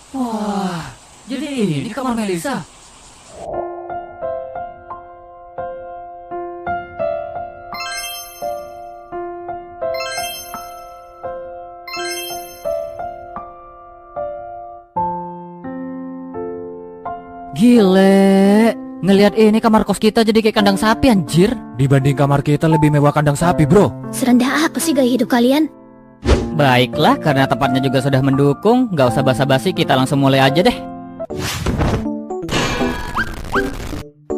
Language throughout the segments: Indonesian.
Wah, jadi ini kamar Melisa. Gile, ngelihat ini kamar kos kita jadi kayak kandang sapi anjir. Dibanding kamar kita lebih mewah kandang sapi, bro. Serendah apa sih gaya hidup kalian? Baiklah, karena tempatnya juga sudah mendukung, gak usah basa-basi, kita langsung mulai aja deh.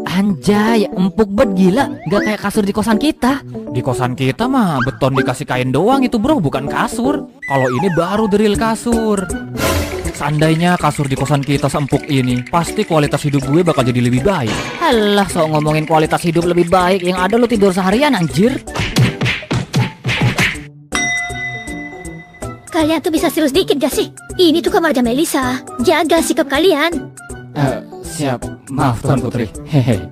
Anjay, empuk banget gila, gak kayak kasur di kosan kita. Di kosan kita mah beton dikasih kain doang itu, bro, bukan kasur. Kalau ini baru the real kasur. Seandainya kasur di kosan kita seempuk ini, pasti kualitas hidup gue bakal jadi lebih baik. Alah, sok ngomongin kualitas hidup lebih baik, yang ada lu tidur seharian anjir. Kalian tuh bisa serius dikit gak sih? Ini tuh kamarnya Melisa. Jaga sikap kalian. Siap, maaf Tuan Putri. Hehe.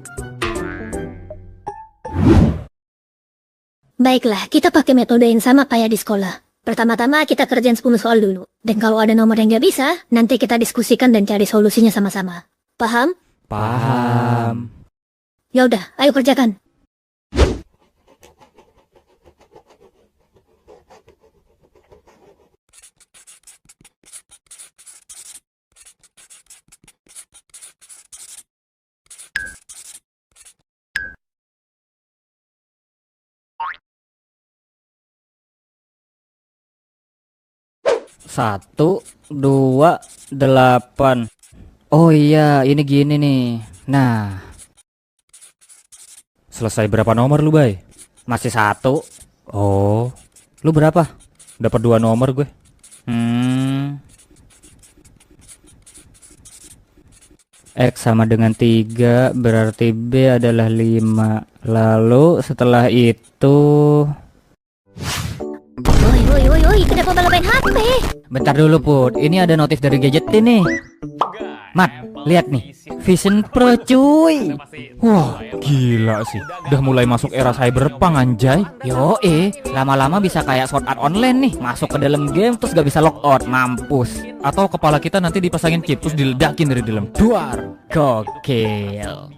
Baiklah, kita pakai metode yang sama kayak di sekolah. Pertama-tama kita kerjain 10 soal dulu. Dan kalau ada nomor yang gak bisa, nanti kita diskusikan dan cari solusinya sama-sama. Paham? Paham. Ya udah, ayo kerjakan. Satu, dua, 8. Oh iya, ini gini nih. Nah, Selesai berapa nomor lu, Bay? masih satu. Oh, lu berapa? Dapat 2 nomor gue. X sama dengan 3, berarti B adalah 5. Lalu setelah itu... Woi, kenapa malah main HP? Bentar dulu Put, ini ada notif dari gadget ini. Mat, lihat nih, Vision Pro cuy. Wah, gila sih. Udah mulai masuk era cyberpunk anjay. Lama-lama bisa kayak Sword Art Online nih. Masuk ke dalam game terus gak bisa logout, mampus. Atau kepala kita nanti dipasangin chip terus diledakin dari dalam. Duar. Gokil.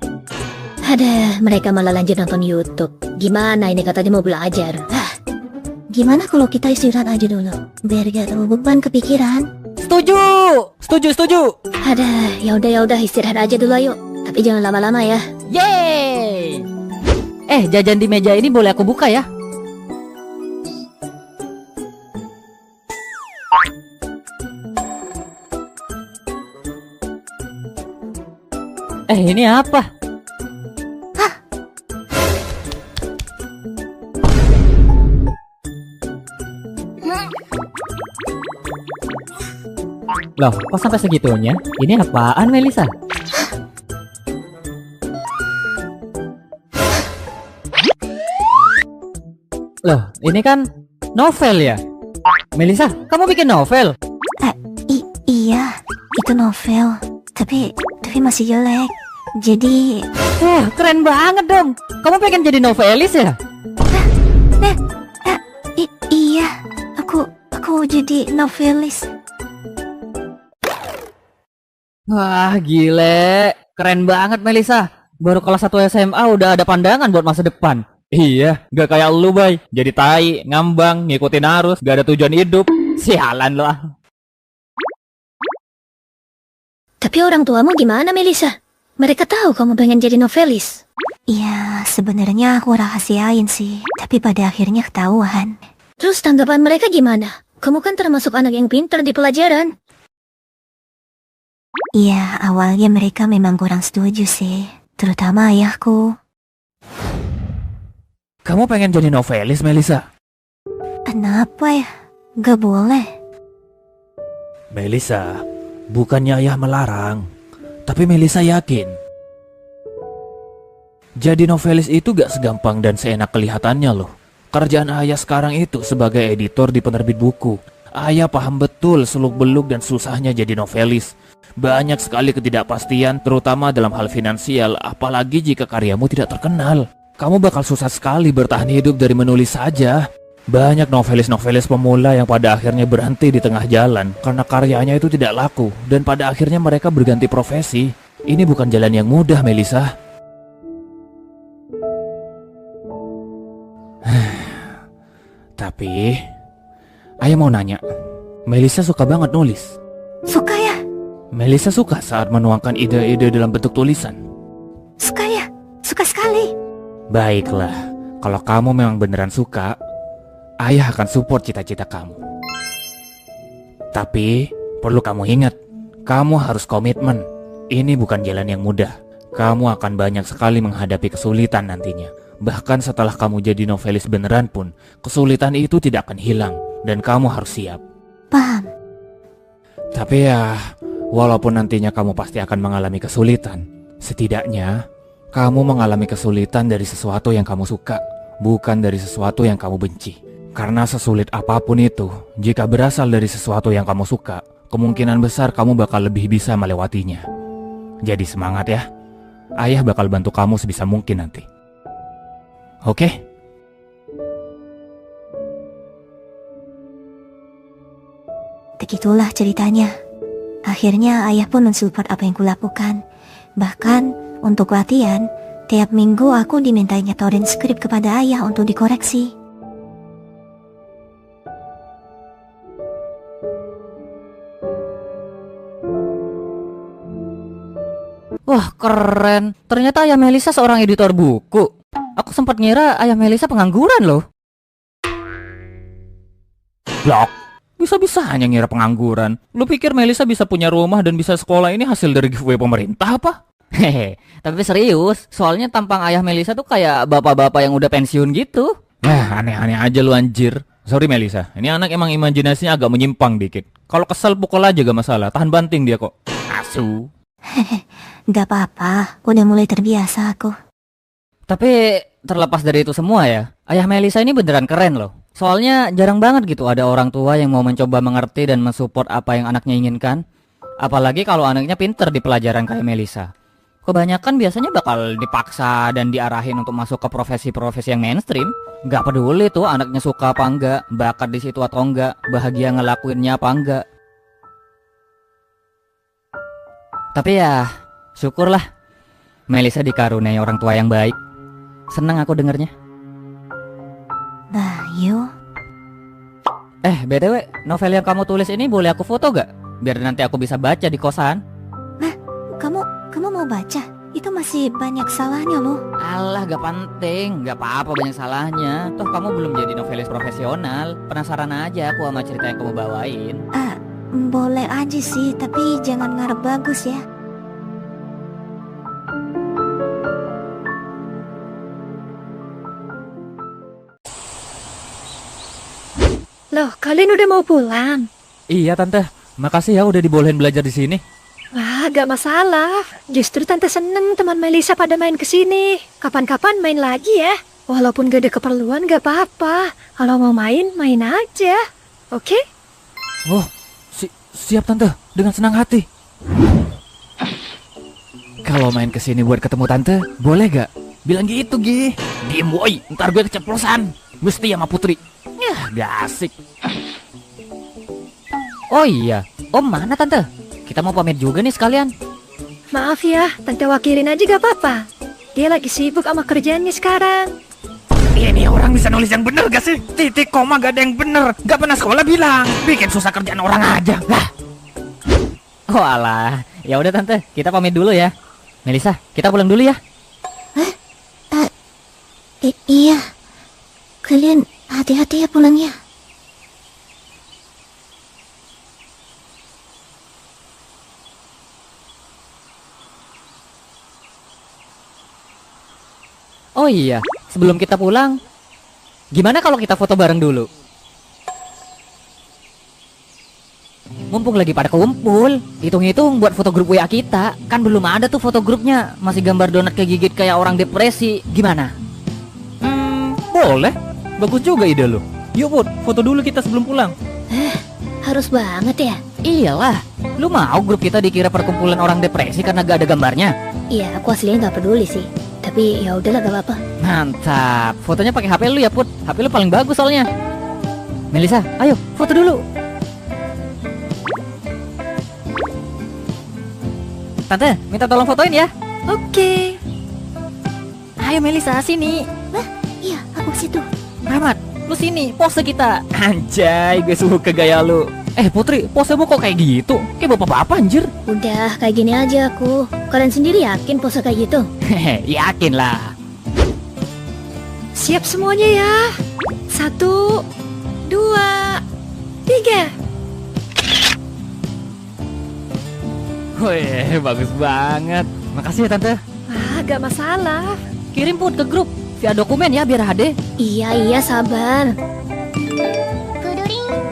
Ada, mereka malah lanjut nonton YouTube. Gimana ini katanya mau belajar? Gimana kalau kita istirahat aja dulu? Biar gak terlalu beban kepikiran. Setuju. Ada, ya udah istirahat aja dulu ayo. Tapi jangan lama-lama ya. Yeay. Jajan di meja ini boleh aku buka ya? Ini apa? Loh, kok sampai segitunya? Ini apaan, Melisa? Loh, ini kan novel ya? Melisa, kamu bikin novel? Iya, itu novel. Tapi masih jelek. Jadi... Wah, keren banget dong. Kamu pengen jadi novelis ya? Iya, aku jadi novelis. Wah, gile. Keren banget, Melisa. Baru kelas 1 SMA udah ada pandangan buat masa depan. Iya, gak kayak lu, Bay. Jadi tai, ngambang, ngikutin arus, gak ada tujuan hidup. Sialan lo. Tapi orang tuamu gimana, Melisa? Mereka tahu kamu pengen jadi novelis. Iya, sebenarnya aku rahasiain sih. Tapi pada akhirnya ketahuan. Terus tanggapan mereka gimana? Kamu kan termasuk anak yang pintar di pelajaran. Iya, awalnya mereka memang kurang setuju sih. Terutama ayahku. Kamu pengen jadi novelis, Melisa? Kenapa ya? Gak boleh. Melisa, bukannya ayah melarang, tapi Melisa yakin jadi novelis itu gak segampang dan seenak kelihatannya loh. Kerjaan ayah sekarang itu sebagai editor di penerbit buku. Ayah paham betul seluk-beluk dan susahnya jadi novelis. Banyak sekali ketidakpastian, terutama dalam hal finansial, apalagi jika karyamu tidak terkenal. Kamu bakal susah sekali bertahan hidup dari menulis saja. Banyak novelis-novelis pemula yang pada akhirnya berhenti di tengah jalan karena karyanya itu tidak laku dan pada akhirnya mereka berganti profesi. Ini bukan jalan yang mudah, Melisa. Tapi, Ayah mau nanya, Melisa suka banget nulis? Suka ya? Melisa suka saat menuangkan ide-ide dalam bentuk tulisan? Suka ya? Suka sekali. Baiklah, kalau kamu memang beneran suka, Ayah akan support cita-cita kamu. Tapi, perlu kamu ingat, kamu harus komitmen. Ini bukan jalan yang mudah. Kamu akan banyak sekali menghadapi kesulitan nantinya. Bahkan setelah kamu jadi novelis beneran pun, kesulitan itu tidak akan hilang. Dan kamu harus siap. Paham. Tapi ya, walaupun nantinya kamu pasti akan mengalami kesulitan, setidaknya kamu mengalami kesulitan dari sesuatu yang kamu suka, bukan dari sesuatu yang kamu benci. Karena sesulit apapun itu, jika berasal dari sesuatu yang kamu suka, kemungkinan besar kamu bakal lebih bisa melewatinya. Jadi semangat ya. Ayah bakal bantu kamu sebisa mungkin nanti. Oke? Begitulah ceritanya. Akhirnya ayah pun mensupport apa yang kulakukan. Bahkan untuk latihan, tiap minggu aku diminta nyetorin skrip kepada ayah untuk dikoreksi. Wah, keren. Ternyata Ayah Melisa seorang editor buku. Aku sempat ngira Ayah Melisa pengangguran loh. Blok. Bisa-bisanya ngira pengangguran. Lu pikir Melisa bisa punya rumah dan bisa sekolah ini hasil dari giveaway pemerintah apa? Hehe, tapi serius. Soalnya tampang Ayah Melisa tuh kayak bapak-bapak yang udah pensiun gitu. Aneh-aneh aja lu anjir. Sorry Melisa, ini anak emang imajinasinya agak menyimpang dikit. Kalau kesel pukul aja gak masalah, tahan banting dia kok. Asu. Gak apa-apa, udah mulai terbiasa aku. Tapi terlepas dari itu semua ya, Ayah Melisa ini beneran keren loh. Soalnya jarang banget gitu ada orang tua yang mau mencoba mengerti dan mensupport apa yang anaknya inginkan. Apalagi kalau anaknya pinter di pelajaran kayak Melisa. Kebanyakan biasanya bakal dipaksa dan diarahin untuk masuk ke profesi-profesi yang mainstream. Gak peduli tuh anaknya suka apa enggak, bakat di situ atau enggak, bahagia ngelakuinnya apa enggak. Tapi ya, syukurlah Melisa dikaruniai orang tua yang baik. Senang aku dengernya. Bayu. BTW, novel yang kamu tulis ini boleh aku foto gak? Biar nanti aku bisa baca di kosan. Kamu mau baca? Itu masih banyak salahnya loh. Alah, gak penting. Gak apa-apa banyak salahnya. Toh kamu belum jadi novelis profesional. Penasaran aja aku sama cerita yang kamu bawain. Boleh aja sih, tapi jangan ngarep bagus ya. Loh, kalian udah mau pulang? Iya tante, makasih ya udah dibolehin belajar di sini. Wah, gak masalah. Justru tante seneng teman Melisa pada main kesini. Kapan-kapan main lagi ya. Walaupun gak ada keperluan gak apa-apa. Kalau mau main, main aja. Oke? Oh, siap tante, dengan senang hati. Kalau main kesini buat ketemu tante, boleh gak? Bilang gitu Gi. Diem boy, ntar gue keceplosan. Mesti sama Putri. Ya, gak asik. Oh iya, Om mana tante? Kita mau pamit juga nih sekalian. Maaf ya, tante wakilin aja gak apa-apa. Dia lagi sibuk sama kerjaannya sekarang. Ini orang bisa nulis yang bener gak sih? Titik koma gak ada yang bener. Gak pernah sekolah bilang. Bikin susah kerjaan orang aja. Lah. Oh alah, ya udah tante, kita pamit dulu ya. Melisa, kita pulang dulu ya. Iya. Kalian hati-hati ya pulangnya. Oh iya, sebelum kita pulang, gimana kalau kita foto bareng dulu? Mumpung lagi pada kumpul, hitung-hitung buat foto grup WA kita. Kan belum ada tuh foto grupnya, masih gambar donat kegigit kayak orang depresi. Gimana? Boleh. Bagus juga ide lu. Yuk Put, foto dulu kita sebelum pulang. Harus banget ya? Iyalah, lu mau grup kita dikira perkumpulan orang depresi karena gak ada gambarnya? Iya, aku aslinya gak peduli sih. Tapi ya udahlah, gak apa-apa. Mantap, fotonya pakai HP lu ya Put. HP lu paling bagus soalnya. Melisa, ayo foto dulu. Tante, minta tolong fotoin ya. Oke. Ayo Melisa, sini. Iya, aku ke situ. Rahmat, lu sini, pose kita. Anjay, gue suka gaya lu. Putri, posemu kok kayak gitu? Kayak bapak-bapak anjir. Udah, kayak gini aja aku. Kalian sendiri yakin pose kayak gitu? Hehe, yakin lah. Siap semuanya ya. 1, 2, 3. Wih, bagus banget. Makasih ya Tante. Gak masalah. Kirim Put ke grup via dokumen ya biar HD. Iya, sabar.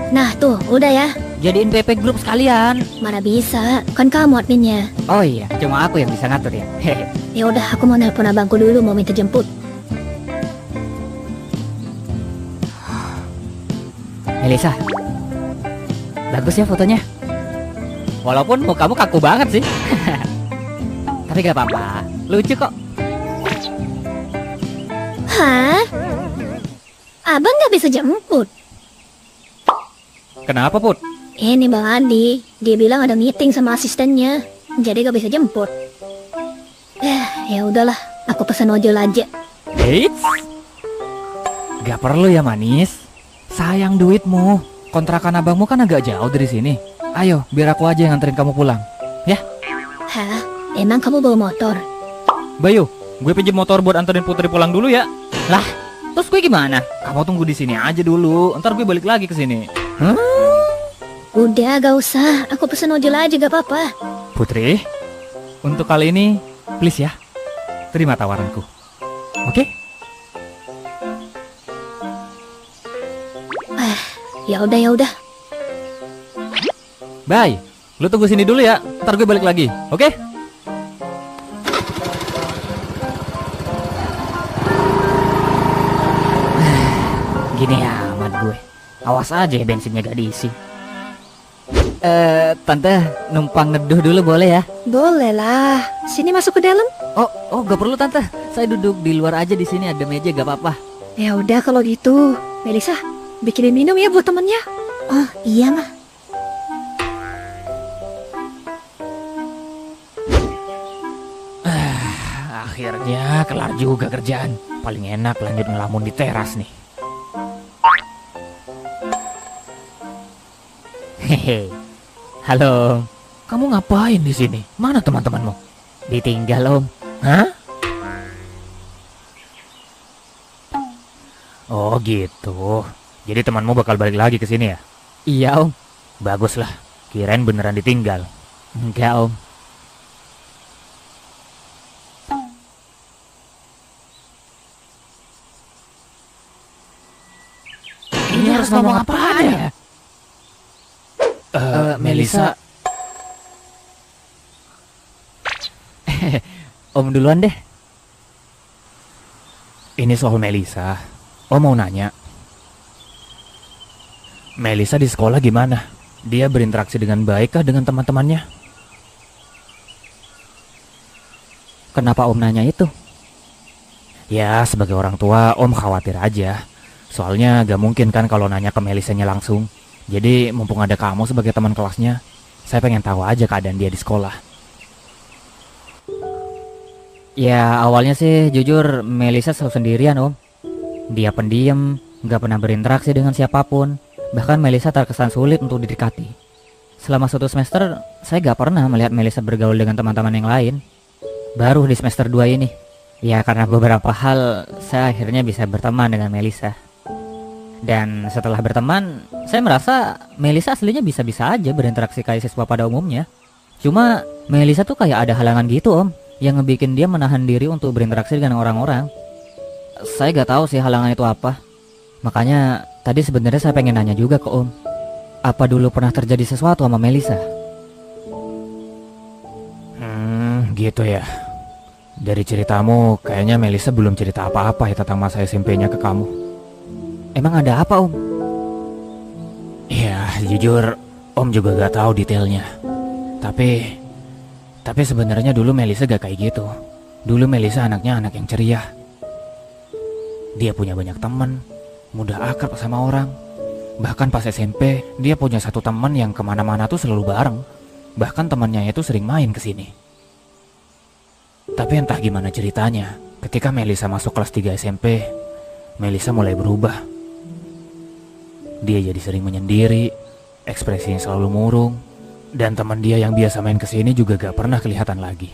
Nah tuh, udah ya. Jadiin PP grup sekalian. Mana bisa, kan kamu adminnya. Oh iya, cuma aku yang bisa ngatur ya. Hehe. Ya udah, aku mau nelpon abangku dulu mau minta jemput. Melisa, bagus ya fotonya. Walaupun mukamu kaku banget sih. Tapi gak apa-apa, lucu kok. Hah? Abang gak bisa jemput? Kenapa Put? Ini Bang Adi, dia bilang ada meeting sama asistennya, jadi gak bisa jemput. Ya udahlah, aku pesan ojol aja. Eits, gak perlu ya manis. Sayang duitmu. Kontrakan abangmu kan agak jauh dari sini. Ayo, biar aku aja yang nganterin kamu pulang. Ya? Hah? Emang kamu bawa motor? Bayu, gue pinjem motor buat anterin Putri pulang dulu ya. Lah, terus gue gimana? Kamu tunggu di sini aja dulu. Ntar gue balik lagi ke sini. Udah, gak usah. Aku pesen ojol aja gak apa-apa. Putri, untuk kali ini, please ya, terima tawaranku. Oke? Ya udah. Bye. Lu tunggu sini dulu ya. Ntar gue balik lagi. Oke? Gini amat gue. Awas aja ya bensinnya gak diisi. Tante, numpang neduh dulu boleh ya? Boleh lah. Sini masuk ke dalam. Oh, gak perlu Tante. Saya duduk di luar aja di sini ada meja gak apa-apa. Ya udah kalau gitu. Melisa, bikinin minum ya buat temennya. Oh iya mah. Akhirnya kelar juga kerjaan. Paling enak lanjut ngelamun di teras nih. Hehe. Halo. Kamu ngapain di sini? Mana teman-temanmu? Ditinggal Om. Hah? Oh gitu. Jadi temanmu bakal balik lagi ke sini ya? Iya Om. Baguslah. Kirain beneran ditinggal. Enggak Om. Ini harus ngomong apa ya? Melisa. Om duluan deh. Ini soal Melisa. Om mau nanya. Melisa di sekolah gimana? Dia berinteraksi dengan baik kah dengan teman-temannya? Kenapa Om nanya itu? Ya, sebagai orang tua, Om khawatir aja. Soalnya gak mungkin kan kalau nanya ke Melisanya langsung. Jadi mumpung ada kamu sebagai teman kelasnya, saya pengen tahu aja keadaan dia di sekolah. Ya awalnya sih jujur Melisa selalu sendirian Om. Dia pendiam, gak pernah berinteraksi dengan siapapun. Bahkan Melisa terkesan sulit untuk didekati. Selama 1 semester, saya gak pernah melihat Melisa bergaul dengan teman-teman yang lain. Baru di semester 2 ini. Ya karena beberapa hal, saya akhirnya bisa berteman dengan Melisa. Dan setelah berteman, saya merasa Melisa aslinya bisa-bisa aja berinteraksi kayak siswa pada umumnya. Cuma Melisa tuh kayak ada halangan gitu Om, yang ngebikin dia menahan diri untuk berinteraksi dengan orang-orang. Saya gak tahu sih halangan itu apa. Makanya tadi sebenarnya saya pengen nanya juga ke Om. Apa dulu pernah terjadi sesuatu sama Melisa? Gitu ya. Dari ceritamu, kayaknya Melisa belum cerita apa-apa ya tentang masa SMP-nya ke kamu. Emang ada apa Om? Ya, jujur Om juga gak tahu detailnya. Tapi sebenarnya dulu Melisa gak kayak gitu. Dulu Melisa anaknya anak yang ceria. Dia punya banyak teman, mudah akrab sama orang. Bahkan pas SMP, dia punya satu teman yang kemana-mana tuh selalu bareng. Bahkan temannya itu sering main ke sini. Tapi entah gimana ceritanya, ketika Melisa masuk kelas 3 SMP, Melisa mulai berubah. Dia jadi sering menyendiri, ekspresinya selalu murung, dan teman dia yang biasa main ke sini juga gak pernah kelihatan lagi.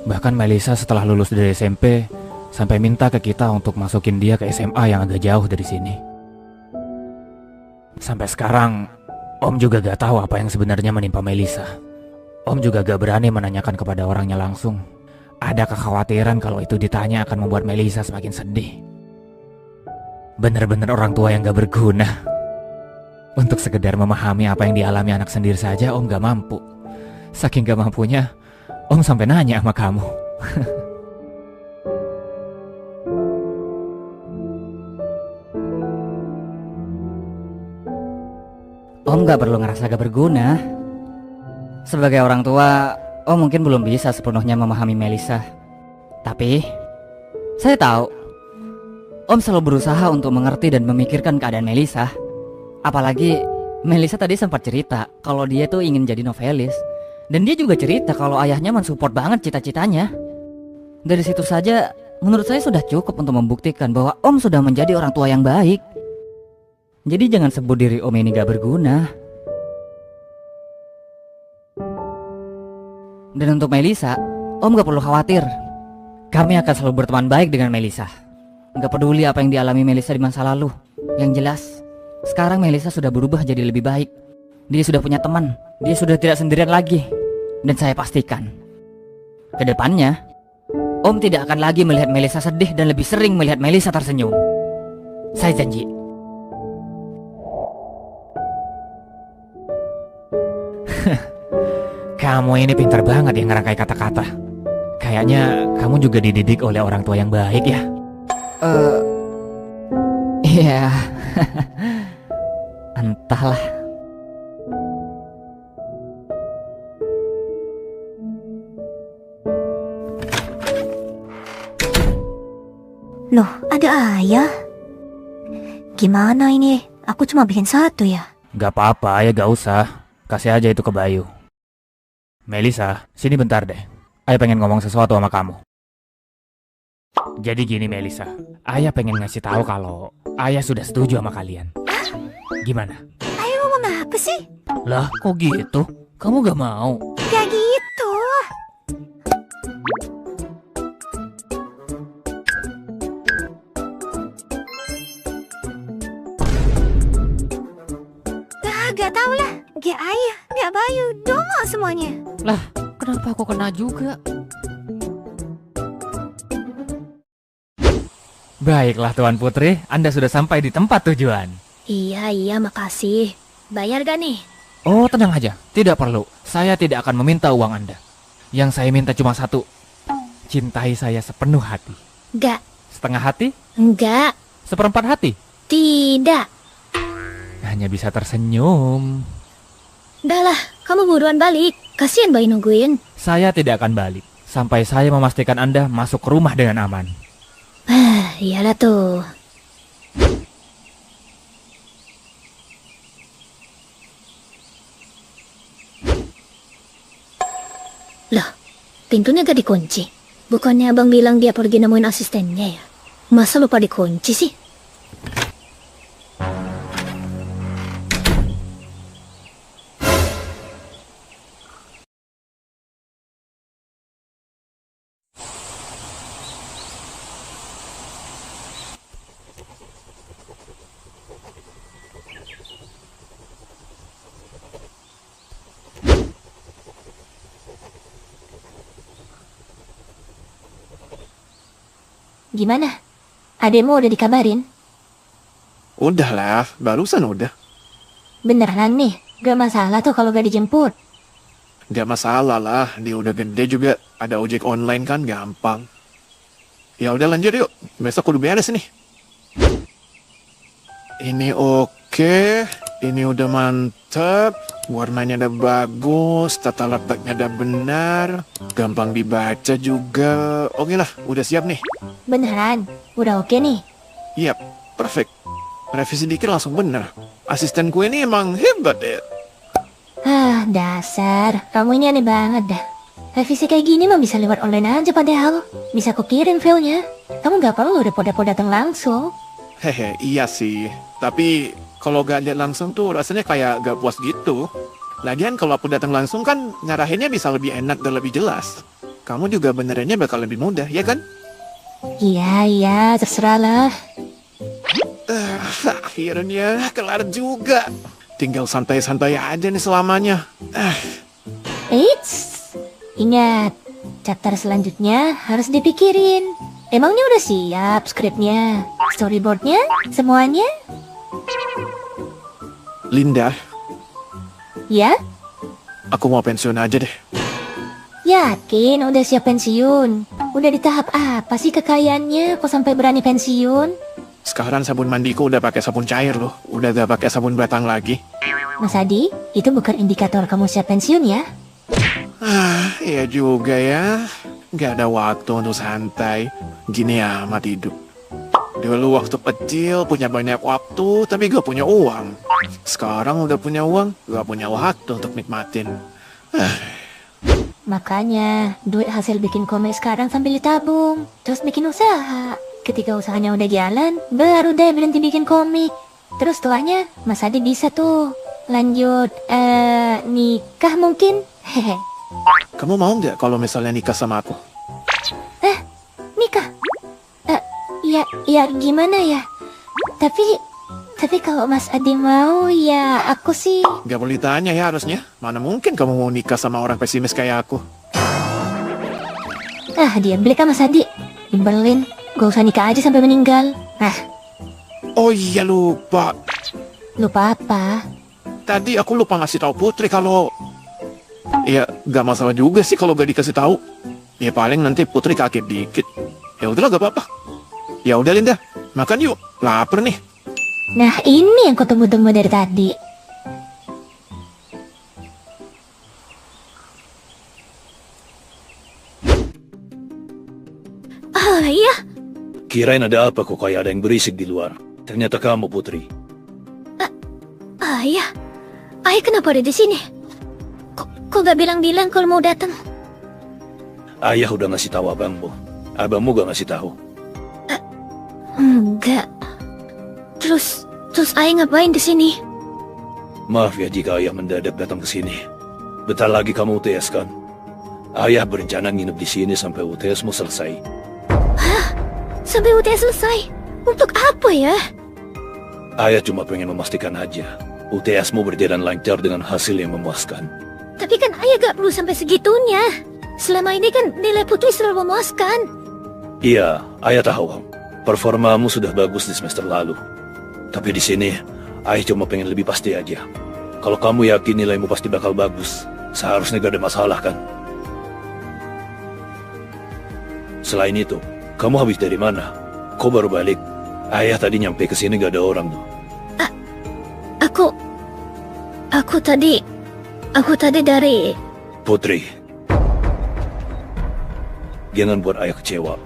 Bahkan Melisa setelah lulus dari SMP, sampai minta ke kita untuk masukin dia ke SMA yang agak jauh dari sini. Sampai sekarang, Om juga gak tahu apa yang sebenarnya menimpa Melisa. Om juga gak berani menanyakan kepada orangnya langsung. Ada kekhawatiran kalau itu ditanya akan membuat Melisa semakin sedih. Bener-bener orang tua yang gak berguna. Untuk sekedar memahami apa yang dialami anak sendiri saja Om gak mampu. Saking gak mampunya, Om sampai nanya sama kamu. Om gak perlu ngerasa gak berguna. Sebagai orang tua, Om mungkin belum bisa sepenuhnya memahami Melisa. Tapi, saya tahu Om selalu berusaha untuk mengerti dan memikirkan keadaan Melisa. Apalagi, Melisa tadi sempat cerita kalau dia tuh ingin jadi novelis. Dan dia juga cerita kalau ayahnya mensupport banget cita-citanya. Dari situ saja, menurut saya sudah cukup untuk membuktikan bahwa Om sudah menjadi orang tua yang baik. Jadi jangan sebut diri Om ini gak berguna. Dan untuk Melisa, Om gak perlu khawatir. Kami akan selalu berteman baik dengan Melisa. Gak peduli apa yang dialami Melisa di masa lalu. Yang jelas, sekarang Melisa sudah berubah jadi lebih baik. Dia sudah punya teman. Dia sudah tidak sendirian lagi. Dan saya pastikan, ke depannya, Om tidak akan lagi melihat Melisa sedih dan lebih sering melihat Melisa tersenyum. Saya janji. Kamu ini pintar banget ya ngerangkai kata-kata. Kayaknya kamu juga dididik oleh orang tua yang baik ya. Iya. Entahlah. Loh, ada ayah? Gimana ini? Aku cuma bikin satu ya. Gak apa-apa ya, gak usah. Kasih aja itu ke Bayu. Melisa, sini bentar deh. Ayah pengen ngomong sesuatu sama kamu. Jadi gini Melisa, Ayah pengen ngasih tahu kalau Ayah sudah setuju sama kalian. Gimana? Ayah ngomong apa sih? Lah, kok gitu? Kamu gak mau? Gak gitu. Gak tau lah. Gak ayah, gak Bayu, dongo semuanya. Lah, kenapa aku kena juga? Baiklah Tuan Putri, Anda sudah sampai di tempat tujuan. Iya, makasih. Bayar gak nih? Oh, tenang aja, tidak perlu. Saya tidak akan meminta uang Anda. Yang saya minta cuma satu. Cintai saya sepenuh hati. Gak. Setengah hati? Enggak. Seperempat hati? Tidak. Hanya bisa tersenyum. Dah lah, kamu buruan balik. Kasian Bayi nungguin. Saya tidak akan balik sampai saya memastikan Anda masuk ke rumah dengan aman. Iyalah tuh. Loh, pintunya gak dikunci. Bukannya abang bilang dia pergi nemuin asistennya ya? Masa lupa dikunci sih? Gimana? Adekmu udah dikabarin? Udahlah, barusan udah. Beneran nih, gak masalah tuh kalau gak dijemput. Gak masalah lah, dia udah gede juga. Ada ojek online kan, gampang. Ya udah lanjut yuk, besok udah beres nih. Ini oke, ini udah mantep. Warnanya udah bagus, tata letaknya udah benar. Gampang dibaca juga. Oke lah, udah siap nih. Beneran? Udah oke nih? Yap, perfect. Revisi dikit langsung bener. Asistenku ini emang hebat ya. Dasar. Kamu ini aneh banget dah. Revisi kayak gini mah bisa lewat online aja padahal. Bisa aku kirim filenya. Kamu gak perlu repot-repot datang langsung. Hehe, iya sih. Tapi kalau gak lihat langsung tuh rasanya kayak gak puas gitu. Lagian kalau aku datang langsung kan nyarahinnya bisa lebih enak dan lebih jelas. Kamu juga benerannya bakal lebih mudah, ya kan? Iya, terserah lah. Akhirnya kelar juga. Tinggal santai-santai aja nih selamanya. Eits, ingat, chapter selanjutnya harus dipikirin. Emangnya udah siap skripnya, storyboardnya, semuanya? Linda, Ya? aku mau pensiun aja deh. Yakin udah siap pensiun? Udah di tahap apa sih kekayaannya kok sampai berani pensiun? Sekarang sabun mandiku udah pakai sabun cair loh. Udah gak pakai sabun batang lagi. Mas Adi, itu bukan indikator kamu siap pensiun ya? Iya juga ya. Gak ada waktu untuk santai. Gini amat hidup. Dulu waktu kecil punya banyak waktu tapi gak punya uang. Sekarang udah punya uang, gak punya waktu untuk nikmatin. Makanya, duit hasil bikin komik sekarang sambil ditabung. Terus bikin usaha. Ketika usahanya udah jalan, baru deh berhenti bikin komik. Terus tuanya, Mas Adi bisa tuh lanjut, nikah mungkin? Hehe. Kamu mau nggak kalau misalnya nikah sama aku? Nikah? Ya gimana ya? Tapi kalau Mas Adi mau, ya aku sih... Gak boleh tanya ya harusnya. Mana mungkin kamu mau nikah sama orang pesimis kayak aku? Dia beli kan Mas Adi. Di Berlin, gak usah nikah aja sampai meninggal. Oh iya lupa. Lupa apa? Tadi aku lupa ngasih tahu Putri kalau... Ya gak masalah juga sih kalau gak dikasih tahu. Ya paling nanti Putri kaget dikit. Ya udahlah gak apa-apa. Ya udah Linda, makan yuk. Lapar nih. Nah ini yang kau tunggu-tunggu dari tadi. Iya, Kirain ada apa kok kayak ada yang berisik di luar. Ternyata kamu Putri. Ayah. Ayah kenapa ada di sini? Kok gak bilang-bilang kalau mau datang? Ayah udah ngasih tahu abangmu. Abangmu gak ngasih tahu. Enggak. Terus ayah ngapain di sini? Maaf ya jika ayah mendadak datang ke sini. Bentar lagi kamu UTS kan? Ayah berencana nginep di sini sampai UTSmu selesai. Sampai UTS selesai? Untuk apa ya? Ayah cuma pengen memastikan aja UTSmu berjalan lancar dengan hasil yang memuaskan. Tapi kan ayah gak perlu sampai segitunya. Selama ini kan nilai Putri selalu memuaskan. Iya, ayah tahu. Performamu sudah bagus di semester lalu. Tapi di sini, ayah cuma pengen lebih pasti aja. Kalau kamu yakin nilaimu pasti bakal bagus, seharusnya gak ada masalah kan? Selain itu, kamu habis dari mana? Kok baru balik? Ayah tadi nyampe ke sini gak ada orang tuh. Aku tadi dari... Putri, jangan buat ayah kecewa.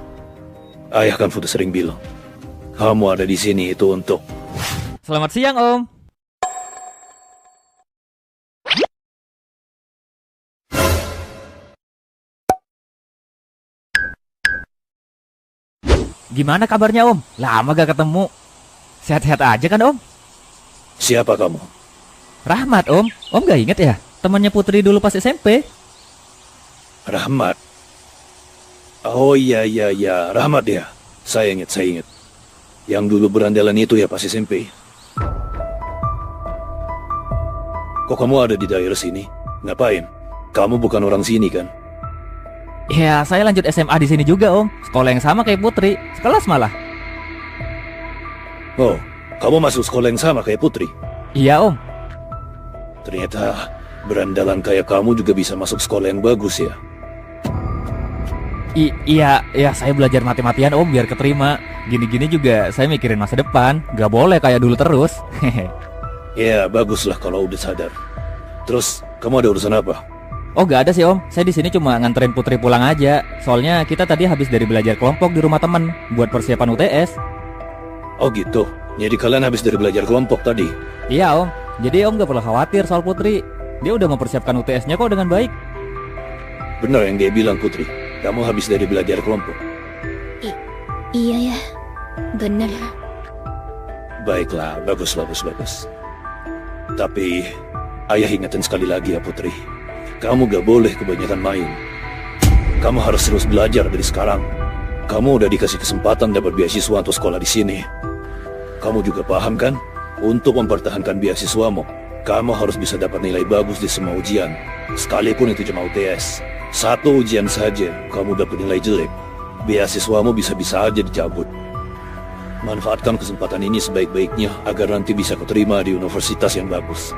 Ayah kan sudah sering bilang, kamu ada di sini itu untuk... Selamat siang, Om. Gimana kabarnya, Om? Lama gak ketemu. Sehat-sehat aja kan, Om? Siapa kamu? Rahmat, Om. Om gak inget ya? Temannya Putri dulu pas SMP. Rahmat. Oh iya, Rahmat ya. Saya ingat. Yang dulu berandalan itu ya pas SMP. Kok kamu ada di daerah sini? Ngapain? Kamu bukan orang sini kan? Ya, saya lanjut SMA di sini juga, Om. Sekolah yang sama kayak Putri, sekelas malah. Oh, kamu masuk sekolah yang sama kayak Putri? Iya, Om. Ternyata berandalan kayak kamu juga bisa masuk sekolah yang bagus ya? Iya, saya belajar mati-matian, Om, biar keterima. Gini-gini juga saya mikirin masa depan. Gak boleh kayak dulu terus. Ya, baguslah kalau udah sadar. Terus, kamu ada urusan apa? Oh, gak ada sih, Om. Saya di sini cuma nganterin Putri pulang aja. Soalnya kita tadi habis dari belajar kelompok di rumah temen buat persiapan UTS. Oh gitu. Jadi kalian habis dari belajar kelompok tadi? Iya om, jadi om gak perlu khawatir soal Putri. Dia udah mempersiapkan UTS-nya kok dengan baik. Benar yang dia bilang Putri, kamu habis dari belajar kelompok. Iya ya, bener. Baiklah, bagus. Tapi, ayah ingetin sekali lagi ya Putri. Kamu gak boleh kebanyakan main. Kamu harus terus belajar dari sekarang. Kamu udah dikasih kesempatan dapat beasiswa untuk sekolah di sini. Kamu juga paham kan? Untuk mempertahankan beasiswamu, kamu harus bisa dapat nilai bagus di semua ujian. Sekalipun itu cuma UTS. Satu ujian saja, kamu dapat nilai jelek, beasiswamu bisa-bisa aja dicabut. Manfaatkan kesempatan ini sebaik-baiknya agar nanti bisa keterima di universitas yang bagus.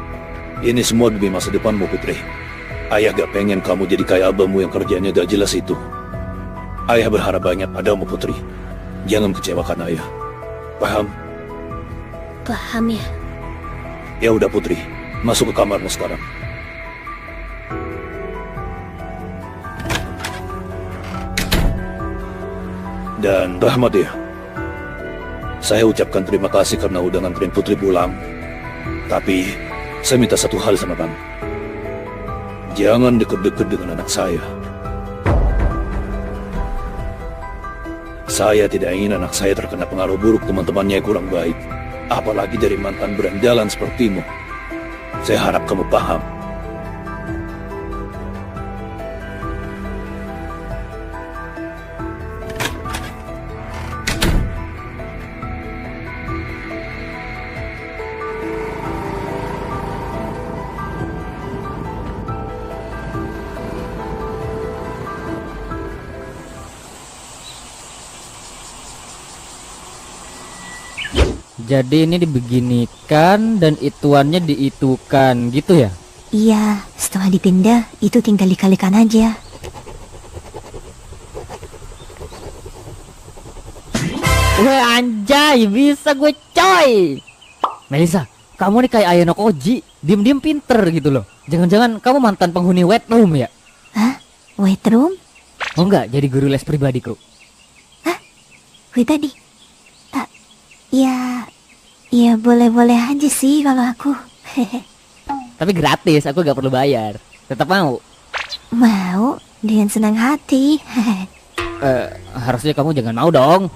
Ini semua demi masa depanmu, Putri. Ayah gak pengen kamu jadi kayak abahmu yang kerjanya gak jelas itu. Ayah berharap banyak padamu, Putri. Jangan kecewakan ayah. Paham? Paham ya. Ya udah Putri, masuk ke kamarmu sekarang. Dan Rahmat ya, saya ucapkan terima kasih karena udah nganterin Putri pulang. Tapi saya minta satu hal sama kamu. Jangan deket-deket dengan anak saya. Saya tidak ingin anak saya terkena pengaruh buruk teman-temannya yang kurang baik. Apalagi dari mantan berandalan sepertimu. Saya harap kamu paham. Jadi ini dibeginikan dan ituannya diitukan gitu ya? Iya, setelah dipindah, itu tinggal dikalikan aja. Weh anjay, bisa gue coy. Melisa, kamu nih kayak Ayano Koji, diem-diem pinter gitu loh. Jangan-jangan kamu mantan penghuni wet room ya? Hah? Wait room? Oh enggak, jadi guru les pribadiku. Hah? Wait tadi? Ya boleh-boleh aja sih kalau aku. Tapi gratis, aku gak perlu bayar. Tetap mau? Mau, dengan senang hati. Harusnya kamu jangan mau dong.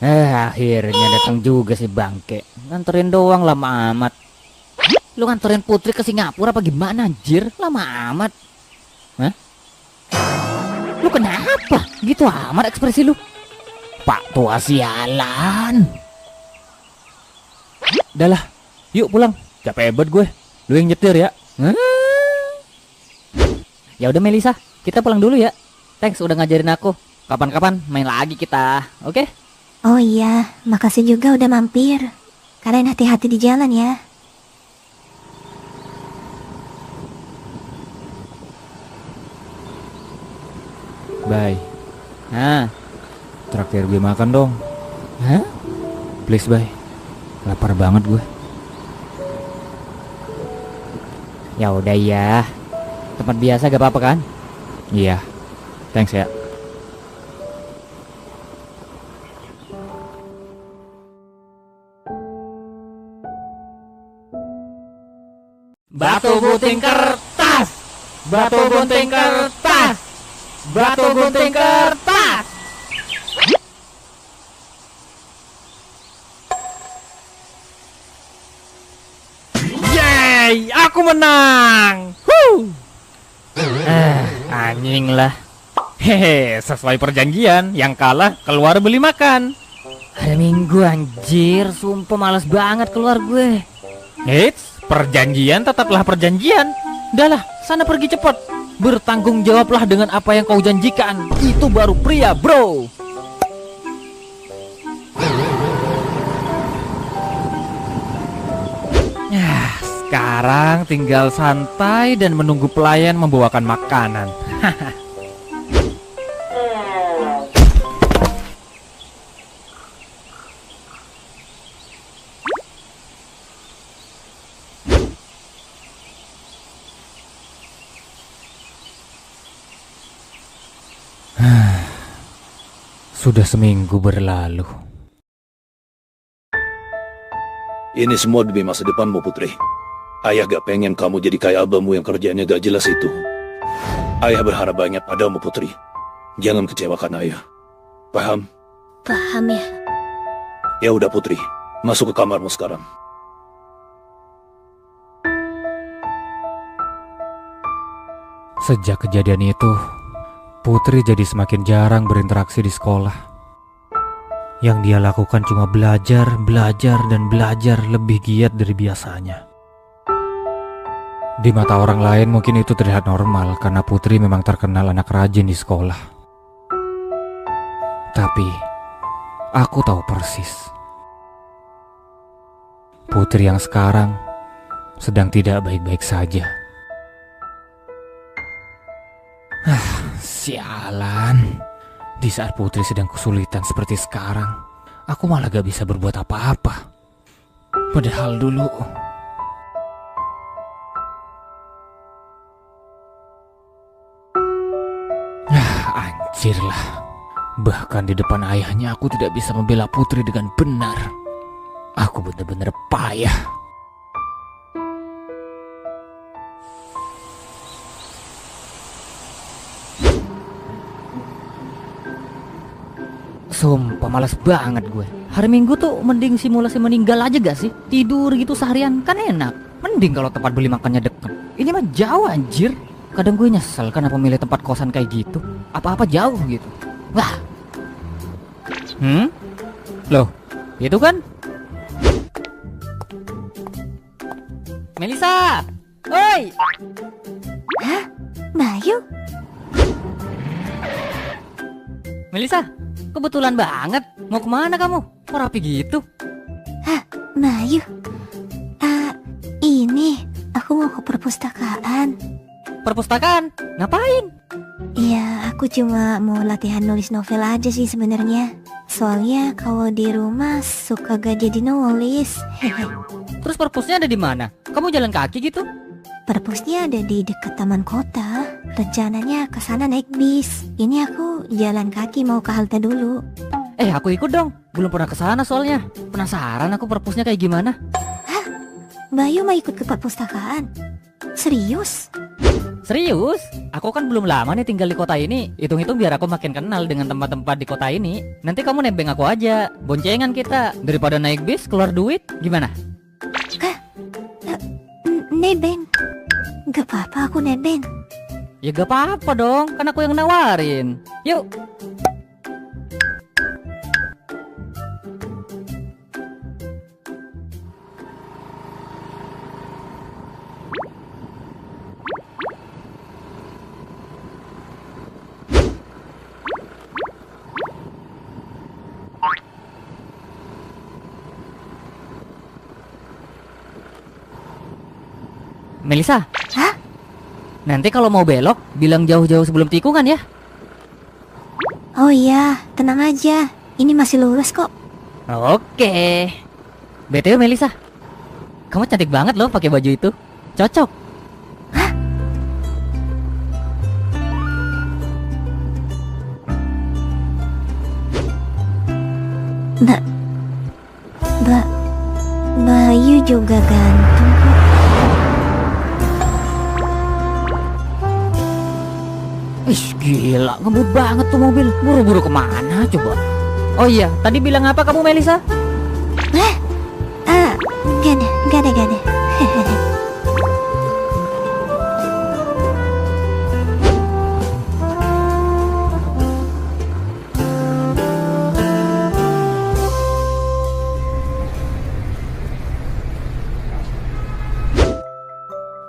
Akhirnya datang juga si bangke. Nganterin doang lama amat. Lu nganterin Putri ke Singapura apa gimana anjir? Lama amat. Hah? Lu kenapa? Gitu amat ekspresi lu. Pak tua sialan. Udahlah, yuk pulang. Capek hebat gue. Lu yang nyetir ya. Ya udah Melisa, kita pulang dulu ya. Thanks udah ngajarin aku. Kapan-kapan main lagi kita, oke? Oh iya, makasih juga udah mampir. Kalian hati-hati di jalan ya. Bye. Nah, Traktir gue makan dong. hah? Please bye. Lapar banget gue. Ya udah ya. Tempat biasa gak apa-apa kan? Iya. Thanks ya. Batu gunting kertas. Batu gunting kertas. Batu gunting kertas. Yeay, aku menang. Anjing lah. Hehe, sesuai perjanjian, yang kalah keluar beli makan. Hari Minggu anjir, sumpah males banget keluar gue. Eits, perjanjian tetaplah perjanjian. Udahlah, sana pergi cepat. Bertanggung jawablah dengan apa yang kau janjikan. Itu baru pria, bro. Sekarang tinggal santai dan menunggu pelayan membawakan makanan. Sudah seminggu berlalu. Ini semua demi masa depanmu, Putri. Ayah gak pengen kamu jadi kayak abahmu yang kerjaannya gak jelas itu. Ayah berharap banyak padamu, Putri. Jangan kecewakan ayah. Paham? Paham ya. Ya udah, Putri. Masuk ke kamarmu sekarang. Sejak kejadian itu, Putri jadi semakin jarang berinteraksi di sekolah. Yang dia lakukan cuma belajar, dan belajar lebih giat dari biasanya. Di mata orang lain mungkin itu terlihat normal karena Putri memang terkenal anak rajin di sekolah. Tapi, aku tahu persis. Putri yang sekarang sedang tidak baik-baik saja. Sialan. Di saat Putri sedang kesulitan seperti sekarang, aku malah gak bisa berbuat apa-apa. Padahal dulu... Anjir lah. Bahkan di depan ayahnya aku tidak bisa membela Putri dengan benar. Aku benar-benar payah. Sumpah malas banget gue. Hari Minggu tuh mending simulasi meninggal aja gak sih? Tidur gitu seharian kan enak. Mending kalau tempat beli makannya deket. Ini mah jauh anjir. Kadang gue nyesel kenapa milih tempat kosan kayak gitu. Apa-apa jauh gitu. Wah. Loh, itu kan? Melisa! Oi! Hah? Bayu? Melisa, kebetulan banget. Mau kemana kamu? Kok rapi gitu? Hah? Bayu? Ini aku mau ke perpustakaan. Perpustakaan? Ngapain? Iya, aku cuma mau latihan nulis novel aja sih sebenarnya. Soalnya kalau di rumah suka gak jadi nulis. Terus perpusnya ada di mana? Kamu jalan kaki gitu? Perpusnya ada di dekat taman kota. Rencananya ke sana naik bis. Ini aku jalan kaki mau ke halte dulu. Aku ikut dong. Belum pernah ke sana soalnya. Penasaran aku perpusnya kayak gimana. Hah? Bayu mau ikut ke perpustakaan? Serius? Serius? Aku kan belum lama nih tinggal di kota ini. Hitung-hitung biar aku makin kenal dengan tempat-tempat di kota ini. Nanti kamu nebeng aku aja. Boncengan kita. Daripada naik bis keluar duit. Gimana? Nebeng? Gak apa-apa aku nebeng. Ya gak apa-apa dong. Kan aku yang nawarin. Yuk. Melisa. Hah? Nanti kalau mau belok, bilang jauh-jauh sebelum tikungan ya. Oh iya, tenang aja. Ini masih lurus kok. Oke. BTW Melisa, kamu cantik banget loh pakai baju itu. Cocok. Hah? Bayu juga ganteng kok. Ih gila, ngebut banget tuh mobil. Buru-buru kemana coba? Oh iya, tadi bilang apa kamu Melisa? Gak ada.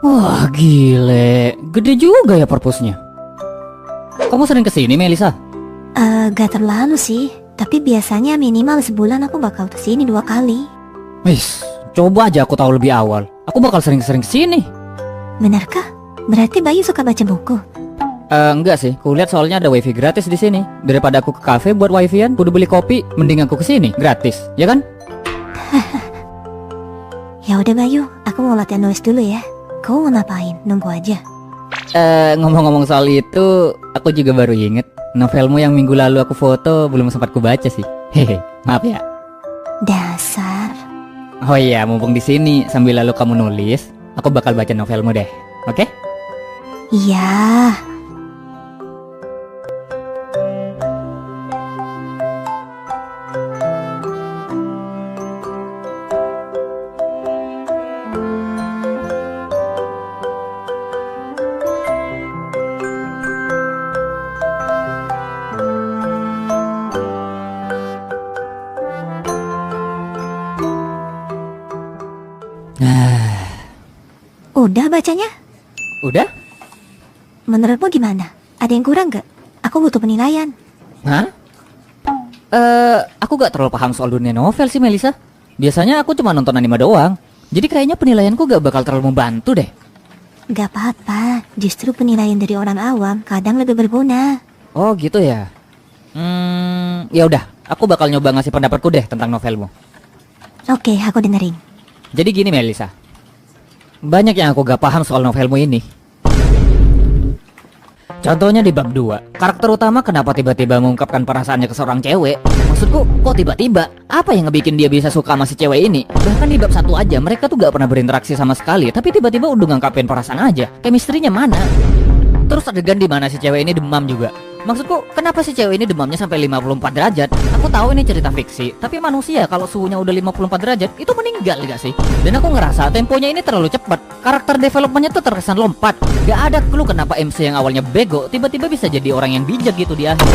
Wah gile, gede juga ya perpusnya. Kamu sering kesini Melisa? Gak terlalu sih. Tapi biasanya minimal sebulan aku bakal kesini 2 kali. Wis, coba aja aku tahu lebih awal. Aku bakal sering-sering kesini. Benarkah? Berarti Bayu suka baca buku? Enggak sih, kulihat soalnya ada wifi gratis di sini. Daripada aku ke kafe buat wifi-an, kudu beli kopi, mending aku kesini gratis, ya kan? Ya udah Bayu, aku mau latihan nulis dulu ya. Kamu mau ngapain? Nunggu aja. Ngomong-ngomong soal itu, aku juga baru inget. Novelmu yang minggu lalu aku foto belum sempat ku baca sih. Hehe, maaf ya. Dasar. Oh iya, mumpung di sini sambil lalu kamu nulis, aku bakal baca novelmu deh. Oke? Iya. Udah bacanya? Udah? Menurutmu gimana? Ada yang kurang gak? Aku butuh penilaian. Hah? Aku gak terlalu paham soal dunia novel sih, Melisa. Biasanya aku cuma nonton anime doang. Jadi kayaknya penilaianku gak bakal terlalu membantu deh. Gak apa-apa, justru penilaian dari orang awam kadang lebih berguna. Oh gitu ya. Ya udah, aku bakal nyoba ngasih pendapatku deh tentang novelmu. Oke, aku dengerin. Jadi gini Melisa, banyak yang aku gak paham soal novelmu ini. Contohnya di bab 2, karakter utama kenapa tiba-tiba mengungkapkan perasaannya ke seorang cewek? Maksudku, kok tiba-tiba? Apa yang ngebikin dia bisa suka sama si cewek ini? Bahkan di bab 1 aja, mereka tuh gak pernah berinteraksi sama sekali, tapi tiba-tiba udah ngungkapin perasaan aja. Chemistry-nya mana? Terus adegan di mana si cewek ini demam juga. Maksudku, kenapa si cewek ini demamnya sampai 54 derajat? Aku tahu ini cerita fiksi, tapi manusia kalau suhunya udah 54 derajat, itu meninggal gak sih? Dan aku ngerasa temponya ini terlalu cepat. Karakter developmentnya tuh terkesan lompat. Gak ada clue kenapa MC yang awalnya bego, tiba-tiba bisa jadi orang yang bijak gitu di akhir.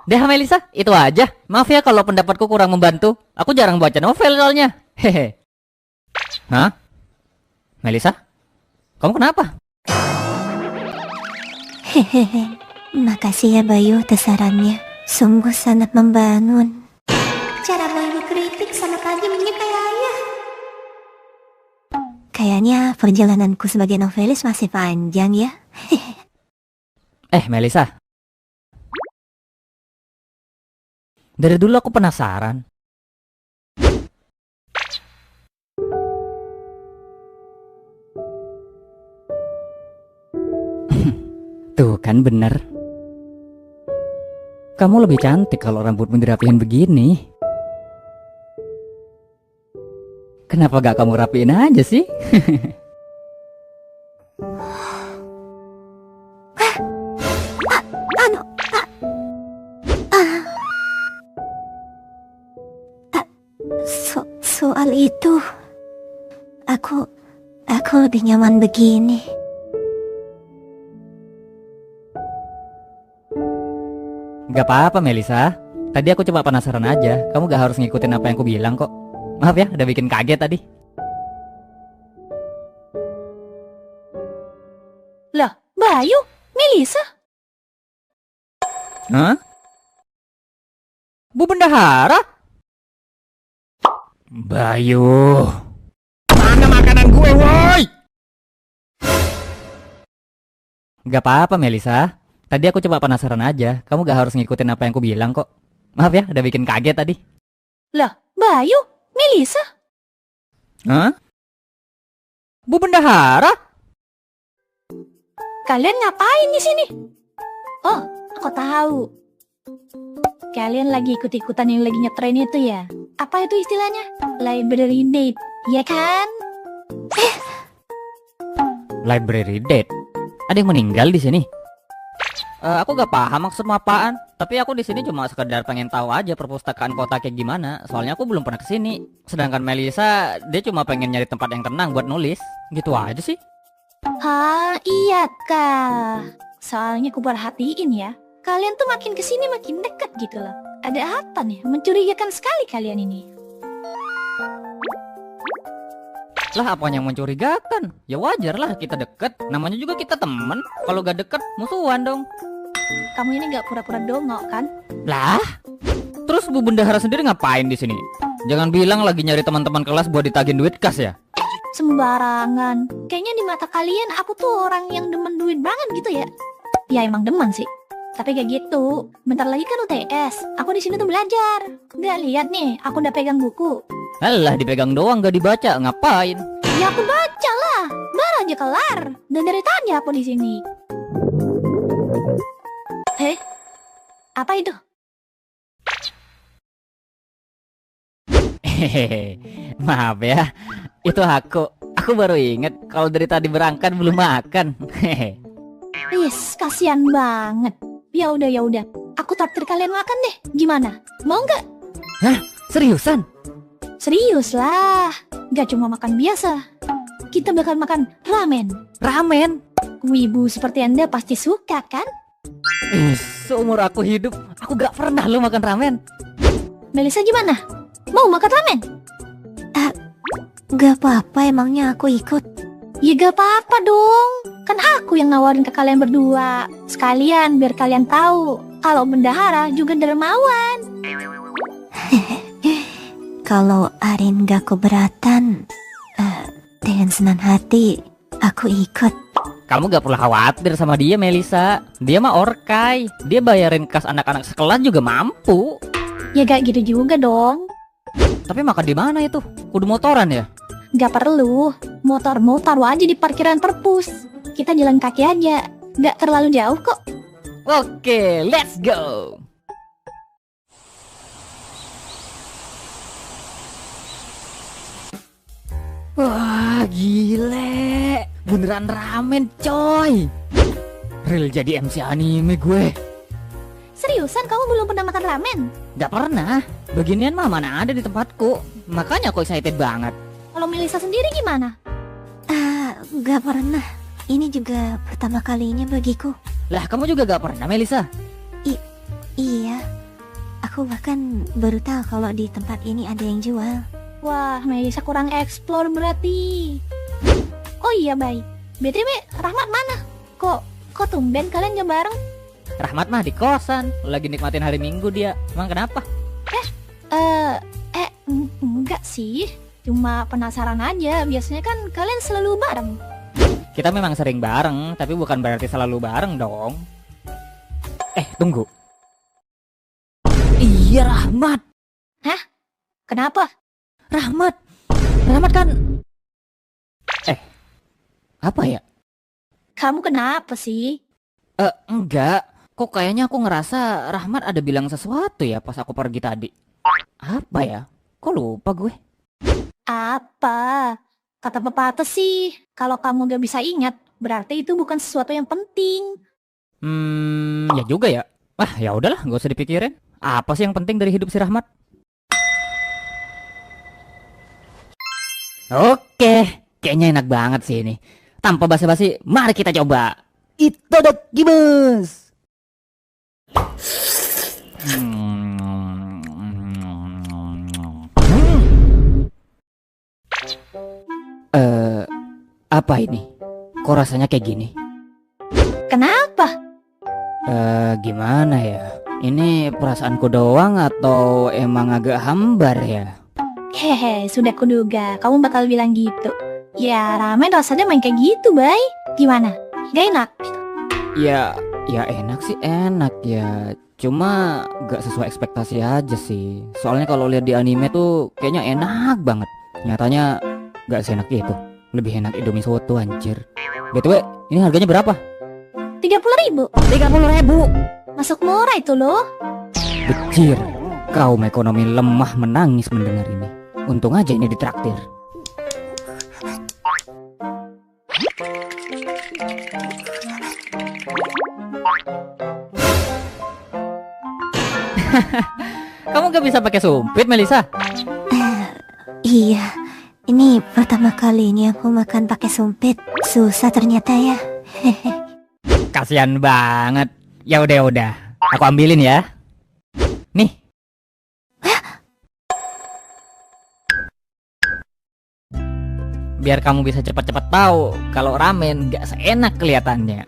Dah Melisa, itu aja. Maaf ya kalau pendapatku kurang membantu. Aku jarang baca novel soalnya. Hehe. Hah? Melisa? Kamu kenapa? Hehehe. Makasih ya Bayu atas sarannya. Sungguh sangat membangun. Cara Bayu kritik sama tajamnya kayak ayah. Kayaknya perjalananku sebagai novelis masih panjang ya. Melisa. Dari dulu aku penasaran. Tuh kan bener. Kamu lebih cantik kalau rambutmu dirapihin begini. Kenapa gak kamu rapiin aja sih? Soal itu, aku lebih nyaman begini. Gak apa-apa Melisa. Tadi aku cuma penasaran aja. Kamu gak harus ngikutin apa yang aku bilang kok. Maaf ya, udah bikin kaget tadi. Lah, Bayu, Melisa. Hah? Bu Bendahara? Bayu. Mana makanan gue, woi? Gak apa-apa Melisa. Tadi aku cuma penasaran aja. Kamu gak harus ngikutin apa yang aku bilang kok. Maaf ya, udah bikin kaget tadi. Lah, Bayu, Melisa. Hah? Bu Bendahara? Kalian ngapain di sini? Oh, aku tahu. Kalian lagi ikut-ikutan yang lagi ngetren itu ya? Apa itu istilahnya? Library date, ya kan? Library date? Ada yang meninggal di sini? Aku gak paham maksudmu apaan. Tapi aku di sini cuma sekedar pengen tahu aja perpustakaan kota kayak gimana. Soalnya aku belum pernah kesini. Sedangkan Melisa, dia cuma pengen nyari tempat yang tenang buat nulis. Gitu aja sih. Hah, iya kah? Soalnya aku perhatiin ya, kalian tuh makin kesini makin dekat gitu loh. Ada apa nih? Mencurigakan sekali kalian ini. Lah apanya yang mencurigakan? Ya wajar lah kita deket. Namanya juga kita temen. Kalau gak deket, musuhan dong. Kamu ini gak pura-pura dongok kan? Lah? Terus Bu Bendahara sendiri ngapain di sini? Jangan bilang lagi nyari teman-teman kelas buat ditagih duit kas ya? Sembarangan. Kayaknya di mata kalian aku tuh orang yang demen duit banget gitu ya. Ya emang demen sih. Tapi kayak gitu, bentar lagi kan UTS. Aku di sini tuh belajar. Nggak lihat nih, aku udah pegang buku. Alah, dipegang doang gak dibaca, ngapain? Ya aku baca lah, baru aja kelar. Dan dari tadi aku di sini. Apa itu? Hehehe, maaf ya, itu aku. Aku baru inget kalau dari tadi berangkat belum makan. Hehehe. Yes, kasihan banget. Ya udah. Aku traktir kalian makan deh. Gimana? Mau nggak? Hah? Seriusan? Serius lah. Gak cuma makan biasa. Kita bakal makan ramen. Ramen? Wibu seperti Anda pasti suka kan? Seumur aku hidup, aku gak pernah lo makan ramen. Melisa gimana? Mau makan ramen? Gak apa-apa, emangnya aku ikut. Ya gak apa-apa dong. Kan aku yang nawarin ke kalian berdua. Sekalian biar kalian tahu kalau bendahara juga dermawan. Kalau Arin gak keberatan, dengan senang hati aku ikut. Kamu gak perlu khawatir sama dia, Melisa. Dia mah orkai. Dia bayarin kas anak-anak sekelas juga mampu. Ya gak gitu juga dong. Tapi makan di mana itu? Kudu motoran ya? Gak perlu. Motor taruh aja di parkiran perpus. Kita jalan kaki aja. Gak terlalu jauh kok. Oke, let's go. Wah, gile. Beneran ramen, coy. Real jadi MC anime gue. Seriusan kamu belum pernah makan ramen? Gak pernah. Beginian mah mana ada di tempatku. Makanya aku excited banget. Kalau Melisa sendiri gimana? Gak pernah. Ini juga pertama kalinya bagiku. Lah, kamu juga gak pernah, Melisa? Iya. Aku bahkan baru tahu kalau di tempat ini ada yang jual. Wah, Melisa kurang eksplor berarti. Oh iya, baik. BTW, Rahmat mana? Kok tumben kalian gak bareng? Rahmat mah di kosan, lagi nikmatin hari Minggu dia. Emang kenapa? Enggak sih. Cuma penasaran aja. Biasanya kan kalian selalu bareng. Kita memang sering bareng, tapi bukan berarti selalu bareng dong. Tunggu. Iya, Rahmat. Hah? Kenapa? Rahmat kan... Apa ya? Kamu kenapa sih? Enggak. Kok kayaknya aku ngerasa Rahmat ada bilang sesuatu ya pas aku pergi tadi. Apa ya? Kok lupa gue? Apa? Kata pepatah sih, kalau kamu gak bisa ingat, berarti itu bukan sesuatu yang penting. Ya juga ya. Ya udahlah, gak usah dipikirin. Apa sih yang penting dari hidup si Rahmat? Oke, kayaknya enak banget sih ini. Tanpa basa-basi, mari kita coba. Itadakimasu. Apa ini? Kok rasanya kayak gini? Kenapa? Gimana ya? Ini perasaanku doang atau emang agak hambar ya? Hehe, sudah kuduga kamu bakal bilang gitu. Ya, ramen rasanya main kayak gitu, Bay. Gimana? Gak enak? Ya enak sih enak ya. Cuma gak sesuai ekspektasi aja sih. Soalnya kalau lihat di anime tuh kayaknya enak banget. Nyatanya gak seenak itu. Lebih enak Indomie soto anjir. BTW, ini harganya berapa? 30.000. 30.000. Masuk murah itu loh. Becir. Kaum ekonomi lemah menangis mendengar ini. Untung aja ini ditraktir. Kamu gak bisa pakai sumpit, Melisa? Iya, ini pertama kali ini aku makan pakai sumpit. Susah ternyata ya. Kasian banget. Ya udah, aku ambilin ya. Nih. Biar kamu bisa cepat-cepat tahu kalau ramen gak seenak kelihatannya.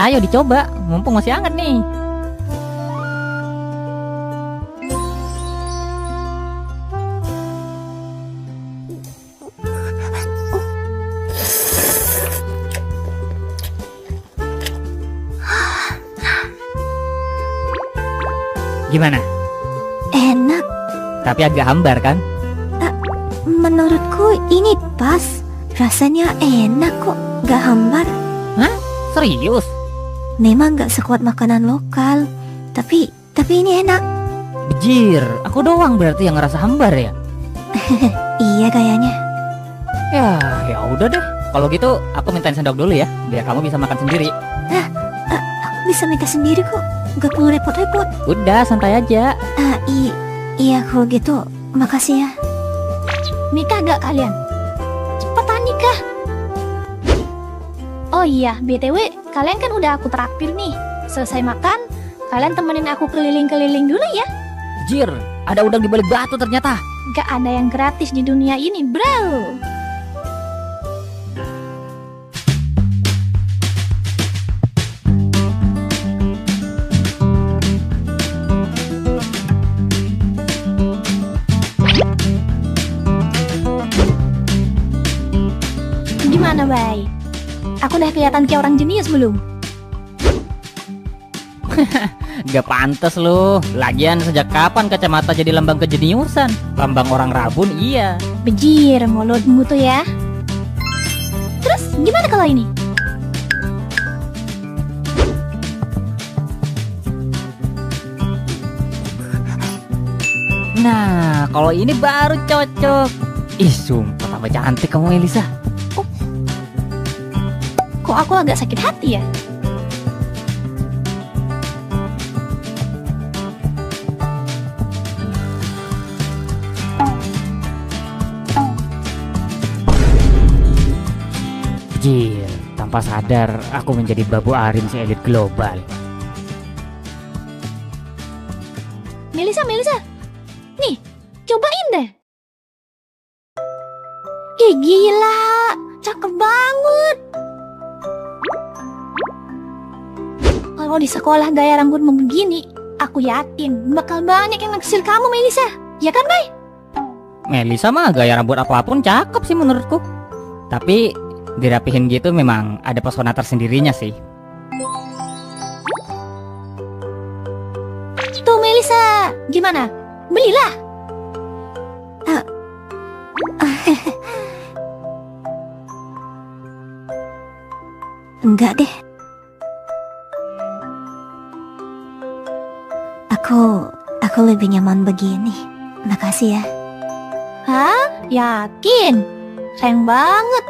Ayo dicoba, mumpung masih hangat nih. Gimana? Enak. Tapi agak hambar kan? Menurutku ini pas. Rasanya enak kok, gak hambar. Hah? Serius? Memang gak sekuat makanan lokal, tapi ini enak. Bejir, aku doang berarti yang ngerasa hambar ya? Iya kayaknya. Ya udah deh. Kalau gitu aku mintain sendok dulu ya, biar kamu bisa makan sendiri. Aku bisa minta sendiri kok, gak perlu repot-repot. Udah, santai aja. Iya kalau gitu, makasih ya. Nikah gak kalian? Cepetan nikah. Oh iya, BTW, kalian kan udah aku traktir nih. Selesai makan, kalian temenin aku keliling-keliling dulu ya. Jir, ada udang di balik batu ternyata. Gak ada yang gratis di dunia ini, bro. Gimana, Bay? Aku udah kelihatan kayak orang jenius belum? Gak pantas lu. Lagian sejak kapan kacamata jadi lambang kejeniusan? Lambang orang rabun iya. Bejir, mulutmu tuh ya. Terus gimana kalau ini? Nah, kalau ini baru cocok. Ih, sumpah tambah cantik kamu Elisa. Kok aku agak sakit hati ya? Jir, tanpa sadar aku menjadi babu Arin si elit global. Melisa, nih, cobain deh. Ih, gila, cakep banget. Kalau di sekolah gaya rambutmu begini, aku yakin bakal banyak yang naksir kamu, Melisa. Ya kan, Bay? Melisa mah gaya rambut apapun cakep sih menurutku. Tapi dirapihin gitu memang ada pesona tersendirinya sih. Tuh Melisa, gimana? Belilah. Enggak deh. Aku lebih nyaman begini. Makasih ya. Hah? Yakin? Sayang banget.